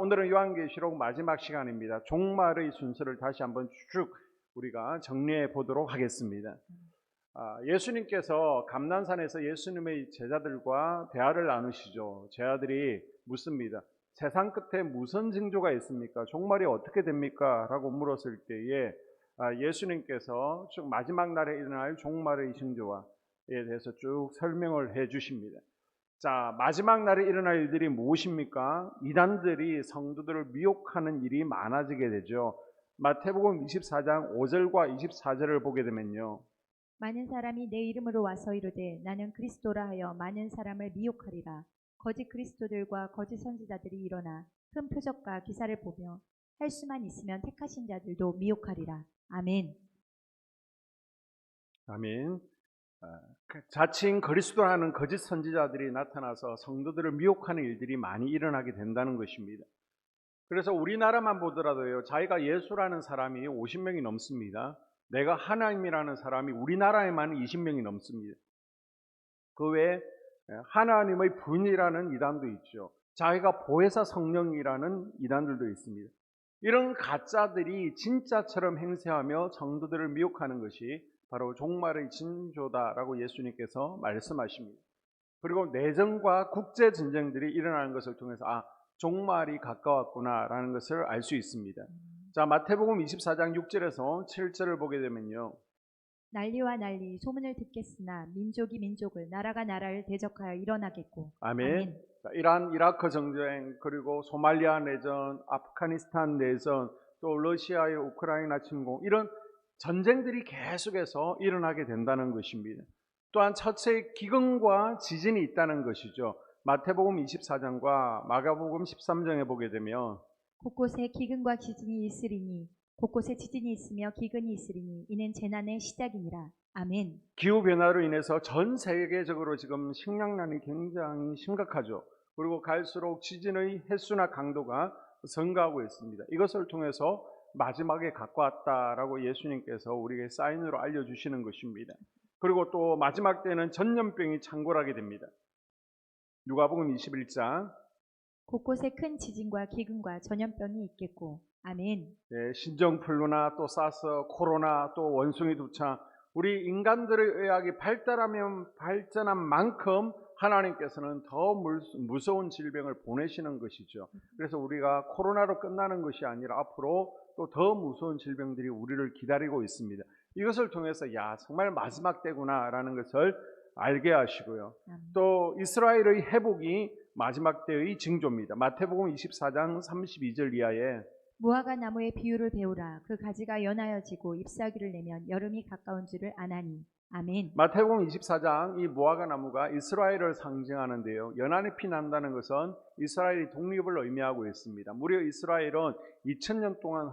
오늘은 요한계시록 마지막 시간입니다. 종말의 순서를 다시 한번 쭉 우리가 정리해 보도록 하겠습니다. 예수님께서 감난산에서 예수님의 제자들과 대화를 나누시죠. 제자들이 묻습니다. 세상 끝에 무슨 징조가 있습니까? 종말이 어떻게 됩니까? 라고 물었을 때에 예수님께서 쭉 마지막 날에 일어날 종말의 징조에 대해서 쭉 설명을 해 주십니다. 자, 마지막 날에 일어날 일들이 무엇입니까? 이단들이 성도들을 미혹하는 일이 많아지게 되죠. 마태복음 24장 5절과 24절을 보게 되면요. 많은 사람이 내 이름으로 와서 이르되 나는 그리스도라 하여 많은 사람을 미혹하리라. 거짓 그리스도들과 거짓 선지자들이 일어나 큰 표적과 기사를 보며 할 수만 있으면 택하신 자들도 미혹하리라. 아멘. 아멘. 자칭 그리스도라는 거짓 선지자들이 나타나서 성도들을 미혹하는 일들이 많이 일어나게 된다는 것입니다. 그래서 우리나라만 보더라도요, 자기가 예수라는 사람이 50명이 넘습니다. 내가 하나님이라는 사람이 우리나라에만 20명이 넘습니다. 그 외에 하나님의 분이라는 이단도 있죠. 자기가 보혜사 성령이라는 이단들도 있습니다. 이런 가짜들이 진짜처럼 행세하며 성도들을 미혹하는 것이 바로 종말의 징조다라고 예수님께서 말씀하십니다. 그리고 내전과 국제 전쟁들이 일어나는 것을 통해서 종말이 가까웠구나라는 것을 알 수 있습니다. 자, 마태복음 24장 6절에서 7절을 보게 되면요. 난리와 난리 소문을 듣겠으나 민족이 민족을 나라가 나라를 대적하여 일어나겠고. 아멘. 자, 이란 이라크 전쟁, 그리고 소말리아 내전, 아프가니스탄 내전, 또 러시아의 우크라이나 침공, 이런 전쟁들이 계속해서 일어나게 된다는 것입니다. 또한 첫째 기근과 지진이 있다는 것이죠. 마태복음 24장과 마가복음 13장에 보게 되면 곳곳에 기근과 지진이 있으리니 곳곳에 지진이 있으며 기근이 있으리니 이는 재난의 시작이니라. 아멘. 기후변화로 인해서 전 세계적으로 지금 식량난이 굉장히 심각하죠. 그리고 갈수록 지진의 횟수나 강도가 증가하고 있습니다. 이것을 통해서 마지막에 가까웠다라고 예수님께서 우리에게 사인으로 알려주시는 것입니다. 그리고 또 마지막 때는 전염병이 창궐하게 됩니다. 누가복음 21장 곳곳에 큰 지진과 기근과 전염병이 있겠고. 아멘. 네, 신종플루나 또 사스, 코로나, 또 원숭이 두창, 우리 인간들의 의학이 발전한 만큼 하나님께서는 더 무서운 질병을 보내시는 것이죠. 그래서 우리가 코로나로 끝나는 것이 아니라 앞으로 또 더 무서운 질병들이 우리를 기다리고 있습니다. 이것을 통해서 정말 마지막 때구나라는 것을 알게 하시고요. 또 이스라엘의 회복이 마지막 때의 징조입니다. 마태복음 24장 32절 이하에 무화과 나무의 비유를 배우라. 그 가지가 연하여지고 잎사귀를 내면 여름이 가까운 줄을 아나니. 아멘. 마태복음 24장 이 무화과 나무가 이스라엘을 상징하는데요. 연한 잎이 난다는 것은 이스라엘이 독립을 의미하고 있습니다. 무려 이스라엘은 2000년 동안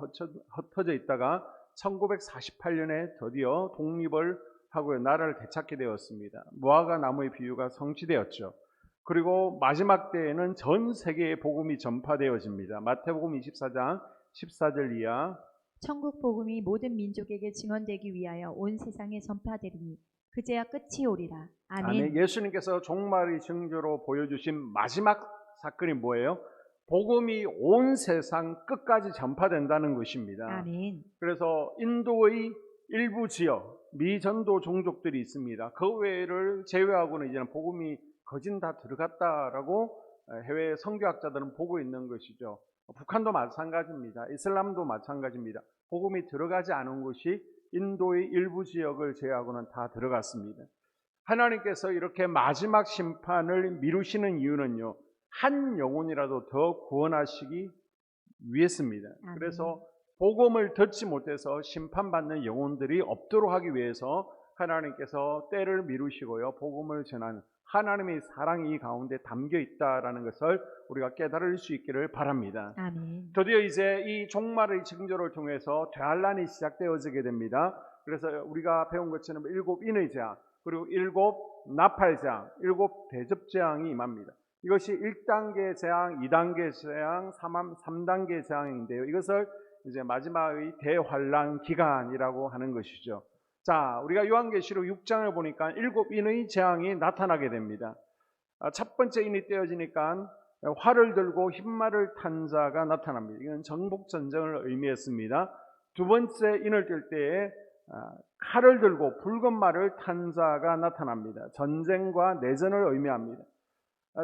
흩어져 있다가 1948년에 드디어 독립을 하고 나라를 되찾게 되었습니다. 무화과 나무의 비유가 성취되었죠. 그리고 마지막 때에는 전 세계에 복음이 전파되어집니다. 마태복음 24장 14절 이하 천국 복음이 모든 민족에게 증언되기 위하여 온 세상에 전파되리니 그제야 끝이 오리라. 아멘. 예수님께서 종말의 징조로 보여주신 마지막 사건이 뭐예요? 복음이 온 세상 끝까지 전파된다는 것입니다. 아멘. 그래서 인도의 일부 지역 미전도 종족들이 있습니다. 그 외를 제외하고는 이제는 복음이 거진 다 들어갔다라고 해외 선교학자들은 보고 있는 것이죠. 북한도 마찬가지입니다. 이슬람도 마찬가지입니다. 복음이 들어가지 않은 곳이 인도의 일부 지역을 제외하고는 다 들어갔습니다. 하나님께서 이렇게 마지막 심판을 미루시는 이유는요, 한 영혼이라도 더 구원하시기 위해서입니다. 그래서 복음을 듣지 못해서 심판받는 영혼들이 없도록 하기 위해서 하나님께서 때를 미루시고요, 복음을 전하는 하나님의 사랑이 이 가운데 담겨 있다라는 것을 우리가 깨달을 수 있기를 바랍니다. 아멘. 드디어 이제 이 종말의 징조를 통해서 대환란이 시작되어지게 됩니다. 그래서 우리가 배운 것처럼 7 인의 재앙, 그리고 7 나팔재앙, 7 대접재앙이 임합니다. 이것이 1단계 재앙, 2단계 재앙, 3단계 재앙인데요. 이것을 이제 마지막의 대환란 기간이라고 하는 것이죠. 자, 우리가 요한계시록 6장을 보니까 7 인의 재앙이 나타나게 됩니다. 첫 번째 인이 떼어지니까 활을 들고 흰말을 탄 자가 나타납니다. 이건 정복 전쟁을 의미했습니다. 두 번째 인을 뜰 때에 칼을 들고 붉은 말을 탄 자가 나타납니다. 전쟁과 내전을 의미합니다.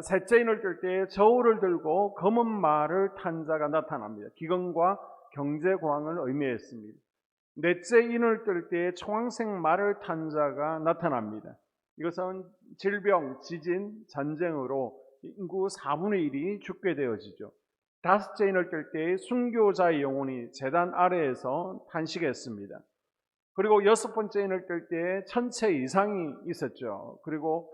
셋째 인을 뜰 때에 저울을 들고 검은 말을 탄 자가 나타납니다. 기근과 경제고항을 의미했습니다. 넷째 인을 뜰 때에 청황색 말을 탄 자가 나타납니다. 이것은 질병, 지진, 전쟁으로 인구 4분의 1이 죽게 되어지죠. 다섯째 인을 뜰 때에 순교자의 영혼이 제단 아래에서 탄식했습니다. 그리고 여섯 번째 인을 뜰 때에 천체 이상이 있었죠. 그리고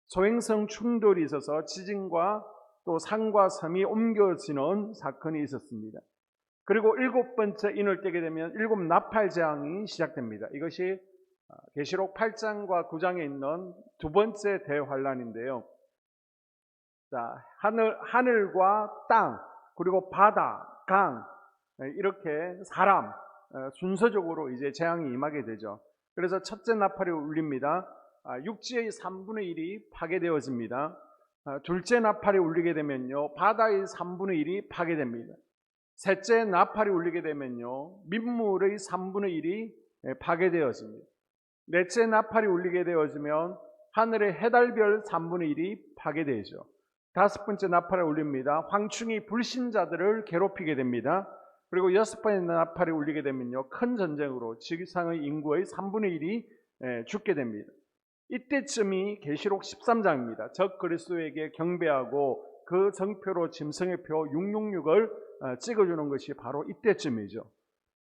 소행성 충돌이 있어서 지진과 또 산과 섬이 옮겨지는 사건이 있었습니다. 그리고 일곱 번째 인을 떼게 되면 일곱 나팔 재앙이 시작됩니다. 이것이 계시록 8장과 9장에 있는 두 번째 대환란인데요. 자, 하늘과 땅, 그리고 바다, 강, 이렇게 사람, 순서적으로 이제 재앙이 임하게 되죠. 그래서 첫째 나팔이 울립니다. 육지의 3분의 1이 파괴되어집니다. 둘째 나팔이 울리게 되면요, 바다의 3분의 1이 파괴됩니다. 셋째 나팔이 울리게 되면요, 민물의 3분의 1이 파괴되어집니다. 넷째 나팔이 울리게 되어지면 하늘의 해달별 3분의 1이 파괴되죠. 다섯 번째 나팔이 울립니다. 황충이 불신자들을 괴롭히게 됩니다. 그리고 여섯 번째 나팔이 울리게 되면요, 큰 전쟁으로 지구상의 인구의 3분의 1이 죽게 됩니다. 이때쯤이 계시록 13장입니다. 적 그리스도에게 경배하고 그 정표로 짐승의 표 666을 찍어주는 것이 바로 이때쯤이죠.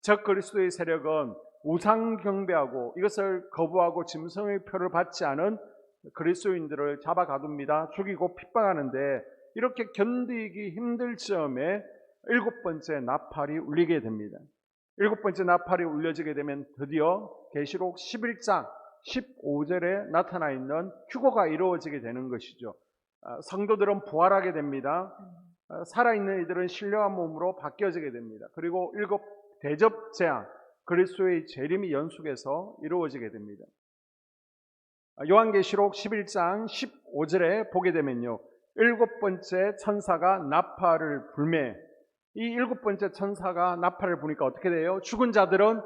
적 그리스도의 세력은 우상 경배하고 이것을 거부하고 짐승의 표를 받지 않은 그리스도인들을 잡아가둡니다. 죽이고 핍박하는데, 이렇게 견디기 힘들 즈음에 일곱 번째 나팔이 울리게 됩니다. 일곱 번째 나팔이 울려지게 되면 드디어 계시록 11장 15절에 나타나 있는 휴거가 이루어지게 되는 것이죠. 성도들은 부활하게 됩니다. 살아있는 이들은 신령한 몸으로 바뀌어지게 됩니다. 그리고 일곱 대접 재앙, 그리스도의 재림이 연속해서 이루어지게 됩니다. 요한계시록 11장 15절에 보게 되면요, 일곱 번째 천사가 나팔을 불매, 이 일곱 번째 천사가 나팔을 부니까 어떻게 돼요? 죽은 자들은,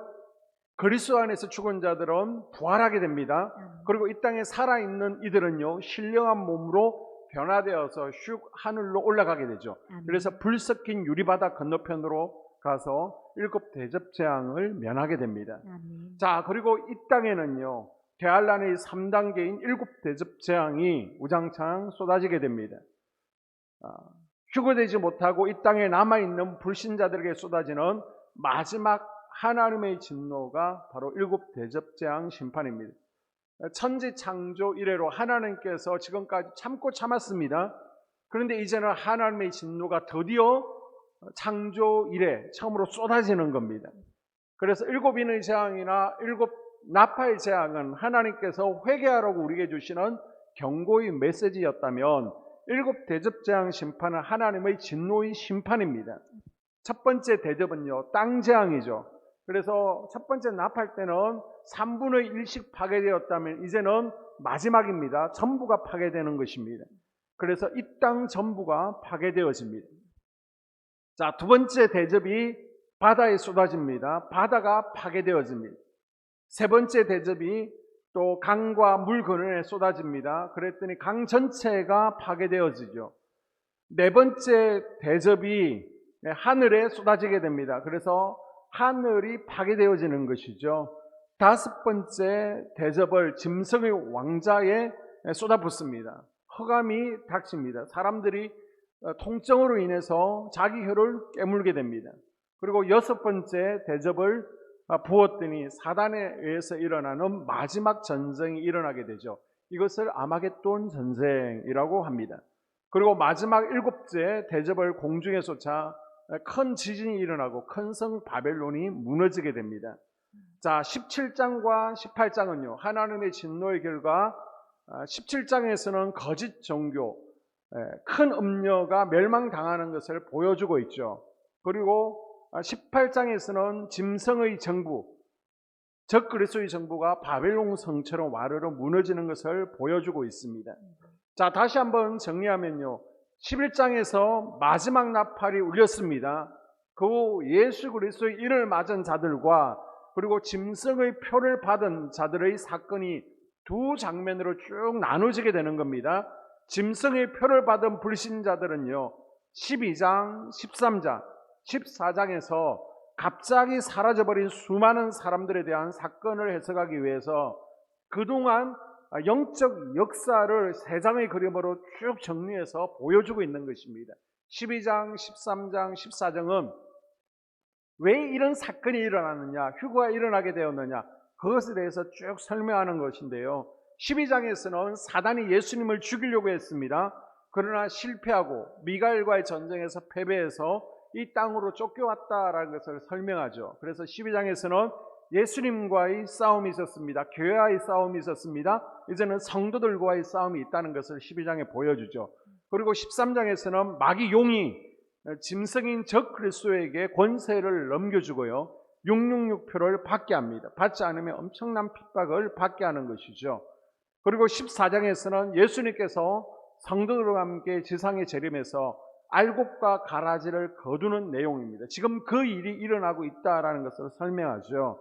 그리스도 안에서 죽은 자들은 부활하게 됩니다. 그리고 이 땅에 살아있는 이들은요, 신령한 몸으로 변화되어서 슉 하늘로 올라가게 되죠. 그래서 불 섞인 유리바다 건너편으로 가서 일곱 대접 재앙을 면하게 됩니다. 자, 그리고 이 땅에는요, 대환란의 3단계인 일곱 대접 재앙이 우장창 쏟아지게 됩니다. 휴거되지 못하고 이 땅에 남아있는 불신자들에게 쏟아지는 마지막 하나님의 진노가 바로 일곱 대접 재앙 심판입니다. 천지 창조 이래로 하나님께서 지금까지 참고 참았습니다. 그런데 이제는 하나님의 진노가 드디어 창조 이래 처음으로 쏟아지는 겁니다. 그래서 일곱 인의 재앙이나 일곱 나팔 재앙은 하나님께서 회개하라고 우리에게 주시는 경고의 메시지였다면, 일곱 대접 재앙 심판은 하나님의 진노의 심판입니다. 첫 번째 대접은요, 땅 재앙이죠. 그래서 첫 번째 나팔 때는 3분의 1씩 파괴되었다면 이제는 마지막입니다. 전부가 파괴되는 것입니다. 그래서 이 땅 전부가 파괴되어집니다. 자, 두 번째 대접이 바다에 쏟아집니다. 바다가 파괴되어집니다. 세 번째 대접이 또 강과 물 근원에 쏟아집니다. 그랬더니 강 전체가 파괴되어지죠. 네 번째 대접이 하늘에 쏟아지게 됩니다. 그래서 하늘이 파괴되어지는 것이죠. 다섯 번째 대접을 짐승의 왕자에 쏟아붓습니다. 흑암이 닥칩니다. 사람들이 통증으로 인해서 자기 혀를 깨물게 됩니다. 그리고 여섯 번째 대접을 부었더니 사단에 의해서 일어나는 마지막 전쟁이 일어나게 되죠. 이것을 아마겟돈 전쟁이라고 합니다. 그리고 마지막 일곱째 대접을 공중에 쏟아 큰 지진이 일어나고 큰 성 바벨론이 무너지게 됩니다. 자, 17장과 18장은요, 하나님의 진노의 결과 17장에서는 거짓 종교, 큰 음녀가 멸망당하는 것을 보여주고 있죠. 그리고 18장에서는 짐승의 정부, 적 그리스도의 정부가 바벨론 성처럼 와르르 무너지는 것을 보여주고 있습니다. 자, 다시 한번 정리하면요, 11장에서 마지막 나팔이 울렸습니다. 그 후 예수 그리스도의 인을 맞은 자들과 그리고 짐승의 표를 받은 자들의 사건이 두 장면으로 쭉 나눠지게 되는 겁니다. 짐승의 표를 받은 불신자들은요, 12장, 13장, 14장에서 갑자기 사라져버린 수많은 사람들에 대한 사건을 해석하기 위해서 그동안 영적 역사를 세 장의 그림으로 쭉 정리해서 보여주고 있는 것입니다. 12장, 13장, 14장은 왜 이런 사건이 일어났느냐, 휴거가 일어나게 되었느냐, 그것에 대해서 쭉 설명하는 것인데요. 12장에서는 사단이 예수님을 죽이려고 했습니다. 그러나 실패하고 미가엘과의 전쟁에서 패배해서 이 땅으로 쫓겨왔다라는 것을 설명하죠. 그래서 12장에서는 예수님과의 싸움이 있었습니다. 교회와의 싸움이 있었습니다. 이제는 성도들과의 싸움이 있다는 것을 12장에 보여주죠. 그리고 13장에서는 마귀 용이 짐승인 적 그리스도에게 권세를 넘겨주고요, 666표를 받게 합니다. 받지 않으면 엄청난 핍박을 받게 하는 것이죠. 그리고 14장에서는 예수님께서 성도들과 함께 지상에 재림해서 알곡과 가라지를 거두는 내용입니다. 지금 그 일이 일어나고 있다는 것을 설명하죠.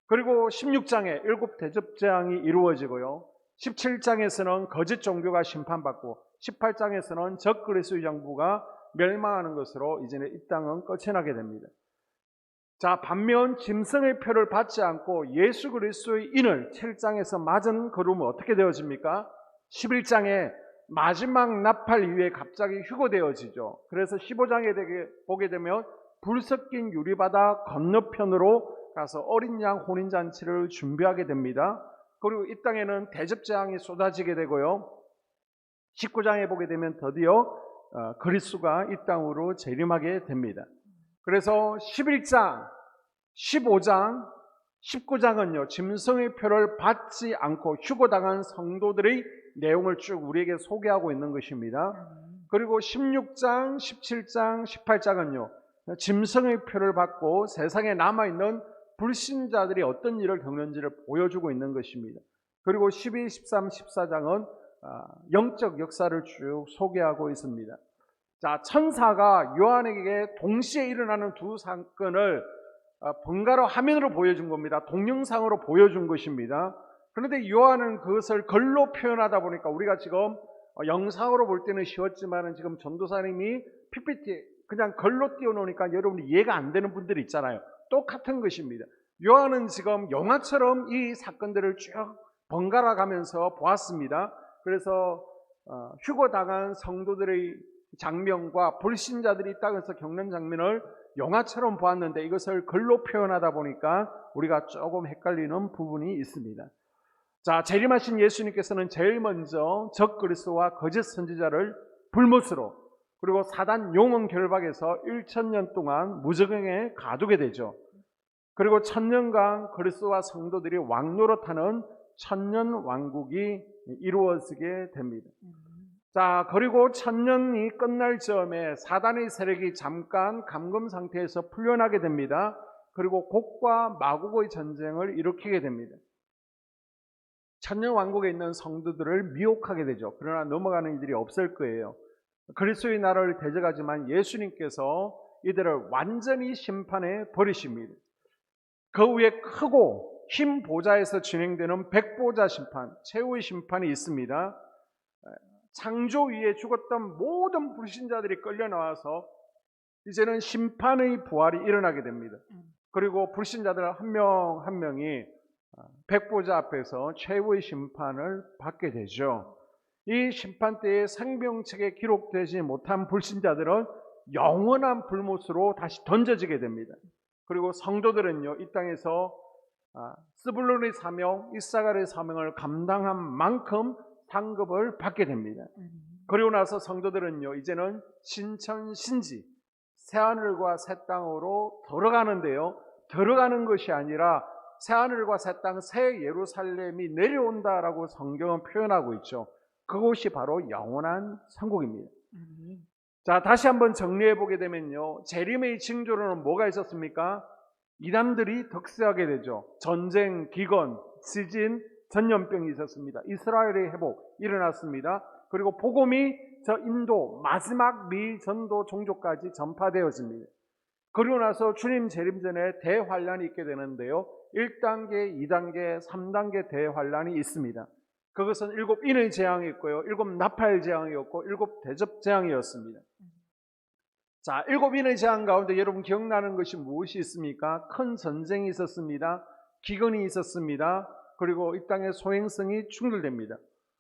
그리고 16장에 일곱 대접재앙이 이루어지고요, 17장에서는 거짓 종교가 심판받고 18장에서는 적 그리스도의 정부가 멸망하는 것으로 이제는 이 땅은 끝이 나게 됩니다. 자, 반면 짐승의 표를 받지 않고 예수 그리스도의 인을 7장에서 맞은 그룹은 어떻게 되어집니까? 11장에 마지막 나팔 이후에 갑자기 휴거되어지죠. 그래서 15장에 보게 되면 불 섞인 유리바다 건너편으로 가서 어린 양 혼인잔치를 준비하게 됩니다. 그리고 이 땅에는 대접재앙이 쏟아지게 되고요, 19장에 보게 되면 드디어 그리스도가 이 땅으로 재림하게 됩니다. 그래서 11장, 15장, 19장은요, 짐승의 표를 받지 않고 휴거당한 성도들의 내용을 쭉 우리에게 소개하고 있는 것입니다. 그리고 16장, 17장, 18장은요, 짐승의 표를 받고 세상에 남아있는 불신자들이 어떤 일을 겪는지를 보여주고 있는 것입니다. 그리고 12, 13, 14장은 영적 역사를 쭉 소개하고 있습니다. 자, 천사가 요한에게 동시에 일어나는 두 사건을 번갈아 화면으로 보여준 겁니다. 동영상으로 보여준 것입니다. 그런데 요한은 그것을 글로 표현하다 보니까 우리가 지금 영상으로 볼 때는 쉬웠지만 지금 전도사님이 PPT 그냥 글로 띄워놓으니까 여러분이 이해가 안 되는 분들이 있잖아요. 똑같은 것입니다. 요한은 지금 영화처럼 이 사건들을 쭉 번갈아 가면서 보았습니다. 그래서 휴거당한 성도들의 장면과 불신자들이 이 땅에서 겪는 장면을 영화처럼 보았는데 이것을 글로 표현하다 보니까 우리가 조금 헷갈리는 부분이 있습니다. 자, 재림하신 예수님께서는 제일 먼저 적 그리스도와 거짓 선지자를 불못으로, 그리고 사단 영혼 결박에서 1000년 동안 무적행에 가두게 되죠. 그리고 1000년간 그리스도와 성도들이 왕노릇하는 천년 왕국이 이루어지게 됩니다. 자, 그리고 1000년이 끝날 즈음에 사단의 세력이 잠깐 감금 상태에서 풀려나게 됩니다. 그리고 곡과 마곡의 전쟁을 일으키게 됩니다. 1000년 왕국에 있는 성도들을 미혹하게 되죠. 그러나 넘어가는 이들이 없을 거예요. 그리스도의 나라를 대적하지만 예수님께서 이들을 완전히 심판해 버리십니다. 그 위에 크고 흰 보좌에서 진행되는 백보자 심판, 최후의 심판이 있습니다. 창조 위에 죽었던 모든 불신자들이 끌려 나와서 이제는 심판의 부활이 일어나게 됩니다. 그리고 불신자들 한 명 한 명이 백보자 앞에서 최후의 심판을 받게 되죠. 이 심판 때에 생명책에 기록되지 못한 불신자들은 영원한 불못으로 다시 던져지게 됩니다. 그리고 성도들은요, 이 땅에서 스불론의 사명, 이사갈의 사명을 감당한 만큼 상급을 받게 됩니다. 그리고 나서 성도들은요, 이제는 신천신지, 새하늘과 새 땅으로 들어가는데요, 들어가는 것이 아니라 새하늘과 새 땅, 새 예루살렘이 내려온다라고 성경은 표현하고 있죠. 그것이 바로 영원한 천국입니다. 자, 다시 한번 정리해 보게 되면요, 재림의 징조로는 뭐가 있었습니까? 이단들이 득세하게 되죠. 전쟁, 기근, 지진, 전염병이 있었습니다. 이스라엘의 회복 일어났습니다. 그리고 복음이 저 인도 마지막 미전도 종족까지 전파되어집니다. 그리고 나서 주님 재림 전에 대환란이 있게 되는데요. 1단계, 2단계, 3단계 대환란이 있습니다. 그것은 7 인의 재앙이 있고요. 7 나팔 재앙이었고 7 대접 재앙이었습니다. 자, 7 인의 재앙 가운데 여러분 기억나는 것이 무엇이 있습니까? 큰 전쟁이 있었습니다. 기근이 있었습니다. 그리고 이 땅의 소행성이 충돌됩니다.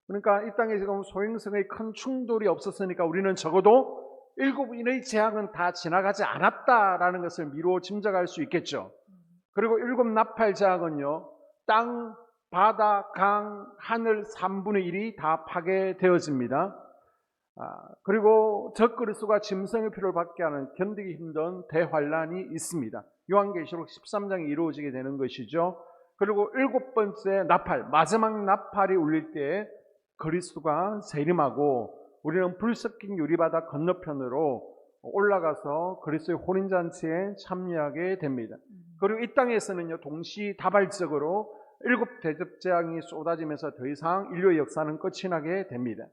그러니까 이 땅에 지금 소행성의 큰 충돌이 없었으니까 우리는 적어도 7 인의 재앙은 다 지나가지 않았다라는 것을 미루어 짐작할 수 있겠죠. 그리고 7 나팔 재앙은요, 땅, 바다, 강, 하늘 3분의 1이 다 파괴되어집니다. 그리고 적그리스도가 짐승의 피를 받게 하는 견디기 힘든 대환란이 있습니다. 요한계시록 13장에 이루어지게 되는 것이죠. 그리고 7번째 나팔, 마지막 나팔이 울릴 때에 그리스도가 재림하고 우리는 불 섞인 유리바다 건너편으로 올라가서 그리스도의 혼인잔치에 참여하게 됩니다. 그리고 이 땅에서는요, 동시다발적으로 7 대접재앙이 쏟아지면서 더 이상 인류의 역사는 끝이 나게 됩니다.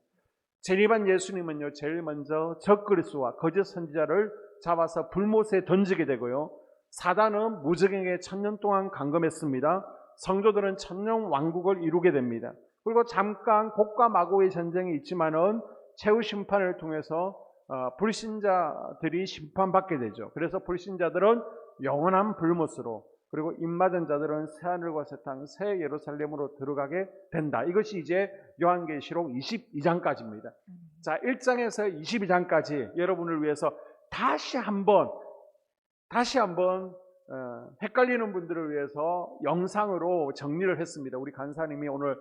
재림한 예수님은요, 제일 먼저 적그리스도와 거짓 선지자를 잡아서 불못에 던지게 되고요, 사단은 무적행에 1000년 동안 감금했습니다. 성도들은 1000년 왕국을 이루게 됩니다. 그리고 잠깐 곡과 마고의 전쟁이 있지만은 최후 심판을 통해서 불신자들이 심판받게 되죠. 그래서 불신자들은 영원한 불못으로, 그리고 입맞은 자들은 새하늘과 새 땅, 새 예루살렘으로 들어가게 된다. 이것이 이제 요한계시록 22장까지입니다. 자, 1장에서 22장까지 여러분을 위해서 다시 한번 헷갈리는 분들을 위해서 영상으로 정리를 했습니다. 우리 간사님이 오늘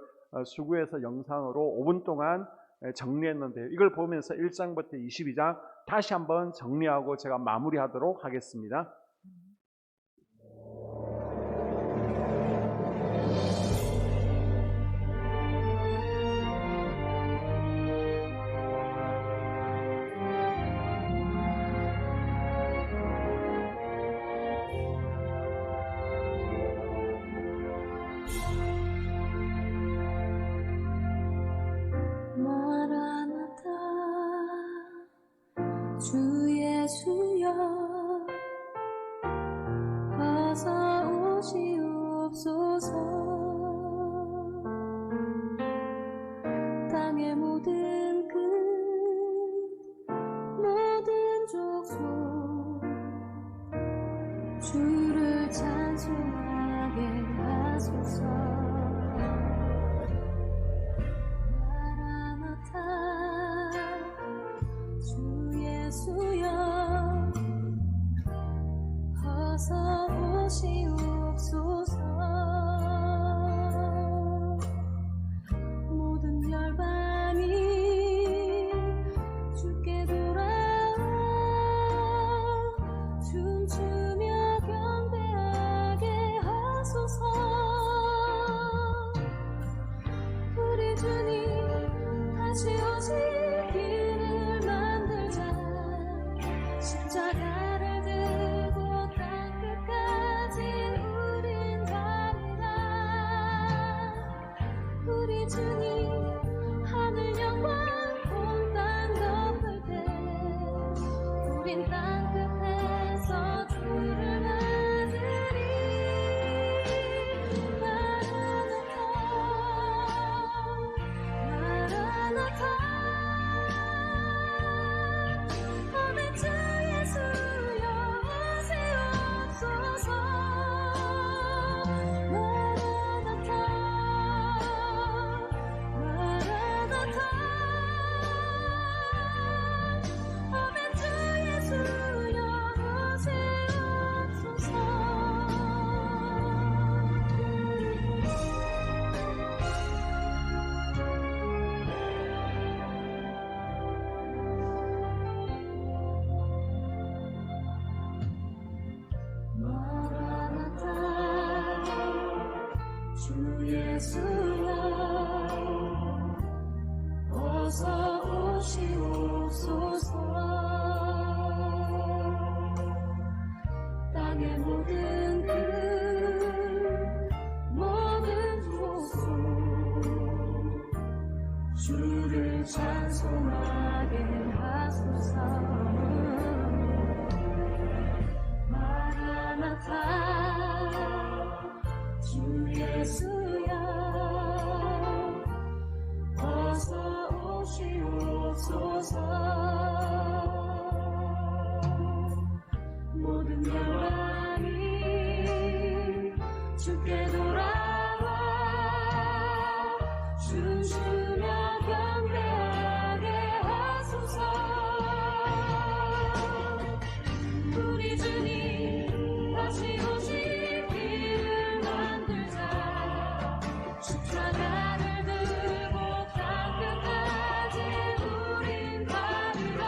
수구에서 영상으로 5분 동안 정리했는데요. 이걸 보면서 1장부터 22장 다시 한번 정리하고 제가 마무리하도록 하겠습니다. 주 예수여 어서 오시옵소서. 땅의 모든 끝 모든 족속 주를 찬송하게 하소서. 예수여 어서 오시옵소서. 모든 열방이 주께 돌아와 춤추며 경배하게 하소서. 우리 주님 다시 오시기를 만들자. 십자가를 들고 땅끝까지 우린 가리라. 우리 주님 하늘 영광 온 땅 덮을 때 우린 땅끝에서 주를 맞으리. 마라나타 예수여 어서 오시옵소서. 땅의 모든 끝 모든 족속 주를 찬송하게 하소서. 마라나타 주 예수여 어서 오시옵소서. 모든 영광이 주께 돌아와 춤추며 경배하게 하소서. 우리 주님 다시 오시기를 만들자. 십자가를 들고 땅끝까지 우린 가리라.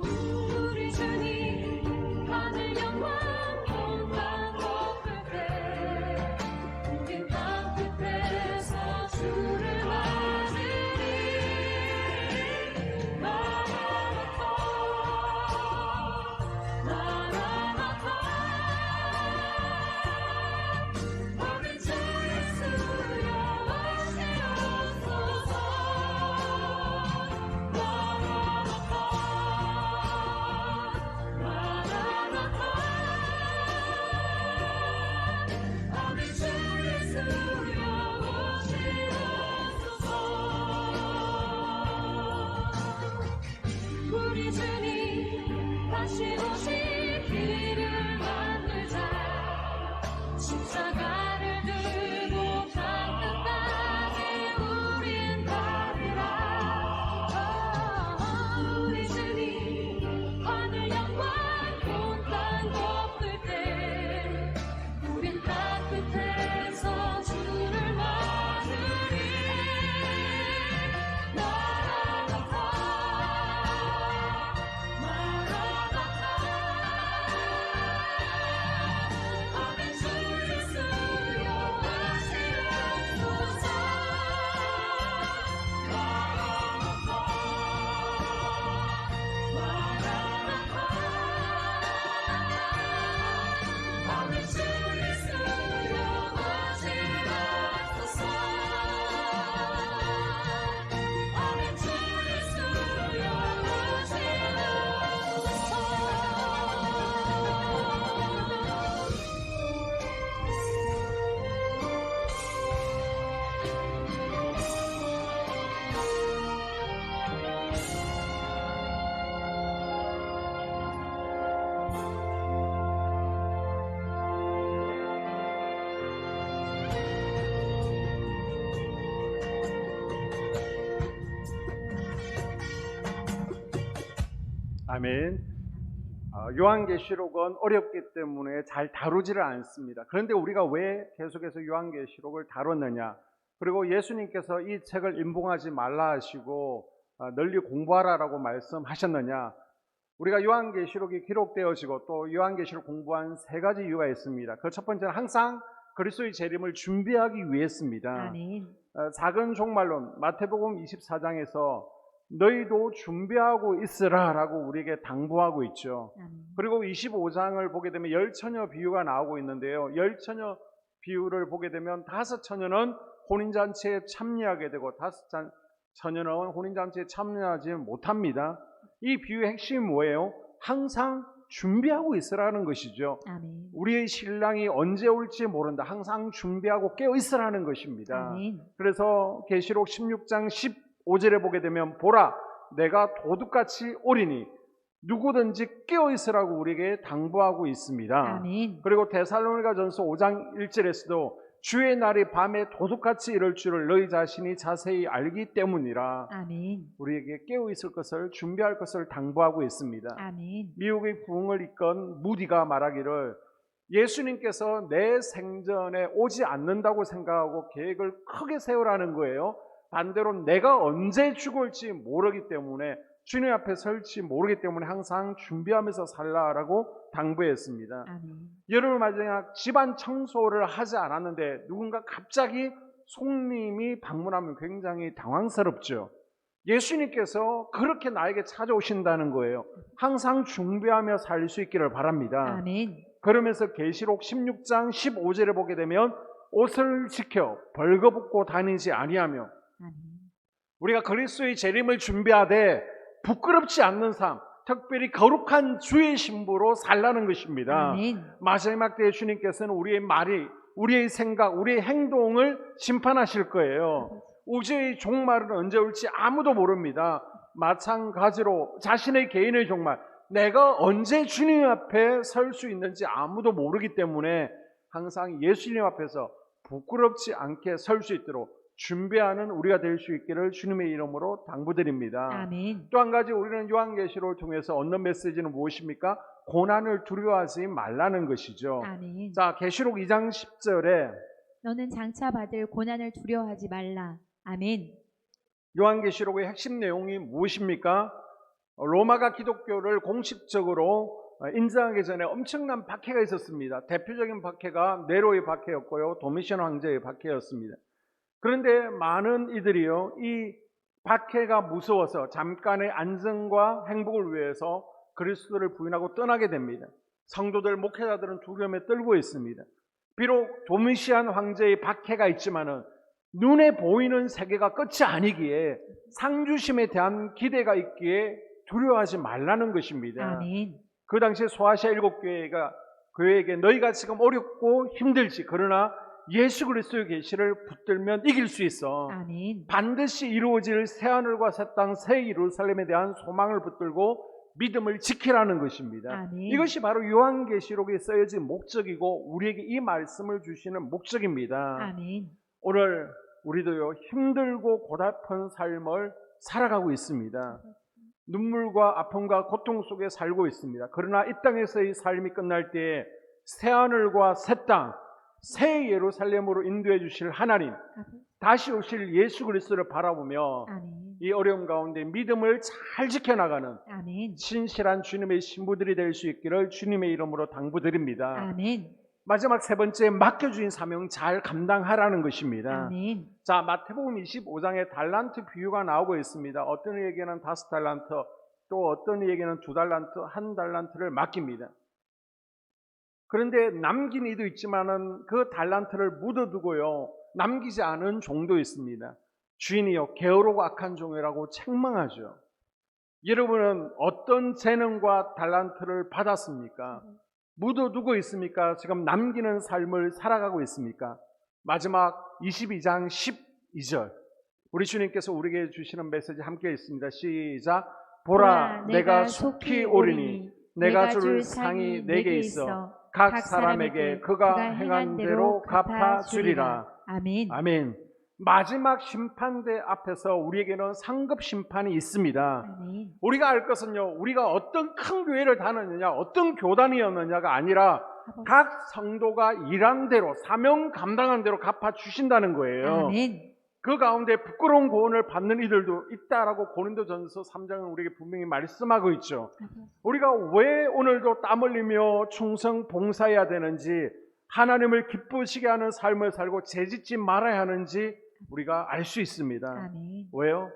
우리 주님 하늘 영광 온 땅 덮을 때 우린 땅 끝에서 주를 맞으리. 마라나타 마라나타 우리 주 예수여 오시옵소서. 마라나타 마라나타 우리 주 예수여 오시옵소서. 우리 주님 다시 오시기를 만들자. 십자가를 들고 땅끝까지 우린 가리라. 우리 주님 하늘 영광 온 땅 덮을 때 우린 땅 끝에서 주를 맞으리. 마라나타 마라나타 우리 주 예수여 오시옵소서. 마라나타 마라나타 우리 주 예수여 오시옵소서. 우리 주 예수여 아멘. 요한계시록은 어렵기 때문에 잘 다루지를 않습니다. 그런데 우리가 왜 계속해서 요한계시록을 다뤘느냐? 그리고 예수님께서 이 책을 임봉하지 말라 하시고 널리 공부하라라고 말씀하셨느냐? 우리가 요한계시록이 기록되어지고 또 요한계시록 공부한 세 가지 이유가 있습니다. 그 첫 번째는 항상 그리스도의 재림을 준비하기 위해서입니다. 아멘. 작은 종말론 마태복음 24장에서 너희도 준비하고 있으라 라고 우리에게 당부하고 있죠. 아멘. 그리고 25장을 보게 되면 열처녀 비유가 나오고 있는데요. 열처녀 비유를 보게 되면 다섯 처녀는 혼인잔치에 참여하게 되고 다섯 처녀는 혼인잔치에 참여하지 못합니다. 이 비유의 핵심이 뭐예요? 항상 준비하고 있으라는 것이죠. 아멘. 우리의 신랑이 언제 올지 모른다. 항상 준비하고 깨어 있으라는 것입니다. 아멘. 그래서 계시록 16장 15절에 보게 되면 보라 내가 도둑같이 오리니 누구든지 깨어 있으라고 우리에게 당부하고 있습니다. 아멘. 그리고 데살로니가전서 5장 1절에서도 주의 날이 밤에 도둑같이 이럴 줄을 너희 자신이 자세히 알기 때문이라. 아멘. 우리에게 깨어 있을 것을 준비할 것을 당부하고 있습니다. 아멘. 미국의 부흥을 이끈 무디가 말하기를 예수님께서 내 생전에 오지 않는다고 생각하고 계획을 크게 세우라는 거예요. 반대로 내가 언제 죽을지 모르기 때문에 주님 앞에 설지 모르기 때문에 항상 준비하면서 살라라고 당부했습니다. 아멘. 여름을 맞이하여 집안 청소를 하지 않았는데 누군가 갑자기 손님이 방문하면 굉장히 당황스럽죠. 예수님께서 그렇게 나에게 찾아오신다는 거예요. 항상 준비하며 살 수 있기를 바랍니다. 아멘. 그러면서 계시록 16장 15절에 보게 되면 옷을 지켜 벌거벗고 다니지 아니하며 아멘. 우리가 그리스도의 재림을 준비하되 부끄럽지 않는 삶, 특별히 거룩한 주의 신부로 살라는 것입니다. 아멘. 마지막 때에 주님께서는 우리의 말이, 우리의 생각, 우리의 행동을 심판하실 거예요. 우주의 종말은 언제 올지 아무도 모릅니다. 마찬가지로 자신의 개인의 종말, 내가 언제 주님 앞에 설 수 있는지 아무도 모르기 때문에 항상 예수님 앞에서 부끄럽지 않게 설 수 있도록 준비하는 우리가 될 수 있기를 주님의 이름으로 당부드립니다. 아멘. 또 한 가지 우리는 요한계시록을 통해서 얻는 메시지는 무엇입니까? 고난을 두려워하지 말라는 것이죠. 아멘. 자, 계시록 2장 10절에 너는 장차 받을 고난을 두려워하지 말라. 아멘. 요한계시록의 핵심 내용이 무엇입니까? 로마가 기독교를 공식적으로 인정하기 전에 엄청난 박해가 있었습니다. 대표적인 박해가 네로의 박해였고요, 도미션 황제의 박해였습니다. 그런데 많은 이들이요, 이 박해가 무서워서 잠깐의 안정과 행복을 위해서 그리스도를 부인하고 떠나게 됩니다. 성도들, 목회자들은 두려움에 떨고 있습니다. 비록 도미시안 황제의 박해가 있지만은 눈에 보이는 세계가 끝이 아니기에 상주심에 대한 기대가 있기에 두려워하지 말라는 것입니다. 아멘. 그 당시에 소아시아 7교회가 교회에게 너희가 지금 어렵고 힘들지, 그러나 예수 그리스도의 계시를 붙들면 이길 수 있어. 아멘. 반드시 이루어질 새하늘과 새 땅, 새 예루살렘에 대한 소망을 붙들고 믿음을 지키라는 것입니다. 아멘. 이것이 바로 요한계시록에 쓰여진 목적이고 우리에게 이 말씀을 주시는 목적입니다. 아멘. 오늘 우리도요, 힘들고 고달픈 삶을 살아가고 있습니다. 눈물과 아픔과 고통 속에 살고 있습니다. 그러나 이 땅에서의 삶이 끝날 때에 새하늘과 새 땅, 새 예루살렘으로 인도해 주실 하나님, 다시 오실 예수 그리스도를 바라보며 아멘. 이 어려움 가운데 믿음을 잘 지켜나가는 아멘. 신실한 주님의 신부들이 될 수 있기를 주님의 이름으로 당부드립니다. 아멘. 마지막 세 번째, 맡겨주신 사명 잘 감당하라는 것입니다. 아멘. 자, 마태복음 25장에 달란트 비유가 나오고 있습니다. 어떤 이에게는 5달란트, 또 어떤 이에게는 2달란트, 1달란트를 맡깁니다. 그런데 남긴 이도 있지만은 그 달란트를 묻어두고요, 남기지 않은 종도 있습니다. 주인이요, 게으르고 악한 종이라고 책망하죠. 여러분은 어떤 재능과 달란트를 받았습니까? 묻어두고 있습니까? 지금 남기는 삶을 살아가고 있습니까? 마지막 22장 12절, 우리 주님께서 우리에게 주시는 메시지 함께 있습니다. 시작. 보라, 내가 속히 오리니 내가 줄 상이 내게 있어 각 사람에게 그가 행한 대로 갚아주리라. 아멘. 아멘. 마지막 심판대 앞에서 우리에게는 상급 심판이 있습니다. 아멘. 우리가 알 것은요, 우리가 어떤 큰 교회를 다녔느냐, 어떤 교단이었느냐가 아니라 각 성도가 일한 대로, 사명 감당한 대로 갚아주신다는 거예요. 아멘. 그 가운데 부끄러운 고언을 받는 이들도 있다라고 고린도전서 3장은 우리에게 분명히 말씀하고 있죠. 우리가 왜 오늘도 땀 흘리며 충성 봉사해야 되는지, 하나님을 기쁘시게 하는 삶을 살고 죄짓지 말아야 하는지 우리가 알 수 있습니다. 아멘. 왜요?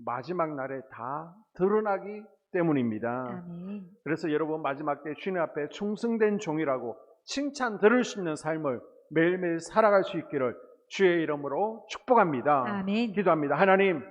마지막 날에 다 드러나기 때문입니다. 아멘. 그래서 여러분, 마지막 때 주님 앞에 충성된 종이라고 칭찬 들을 수 있는 삶을 매일매일 살아갈 수 있기를 주의 이름으로 축복합니다. 아멘. 기도합니다. 하나님,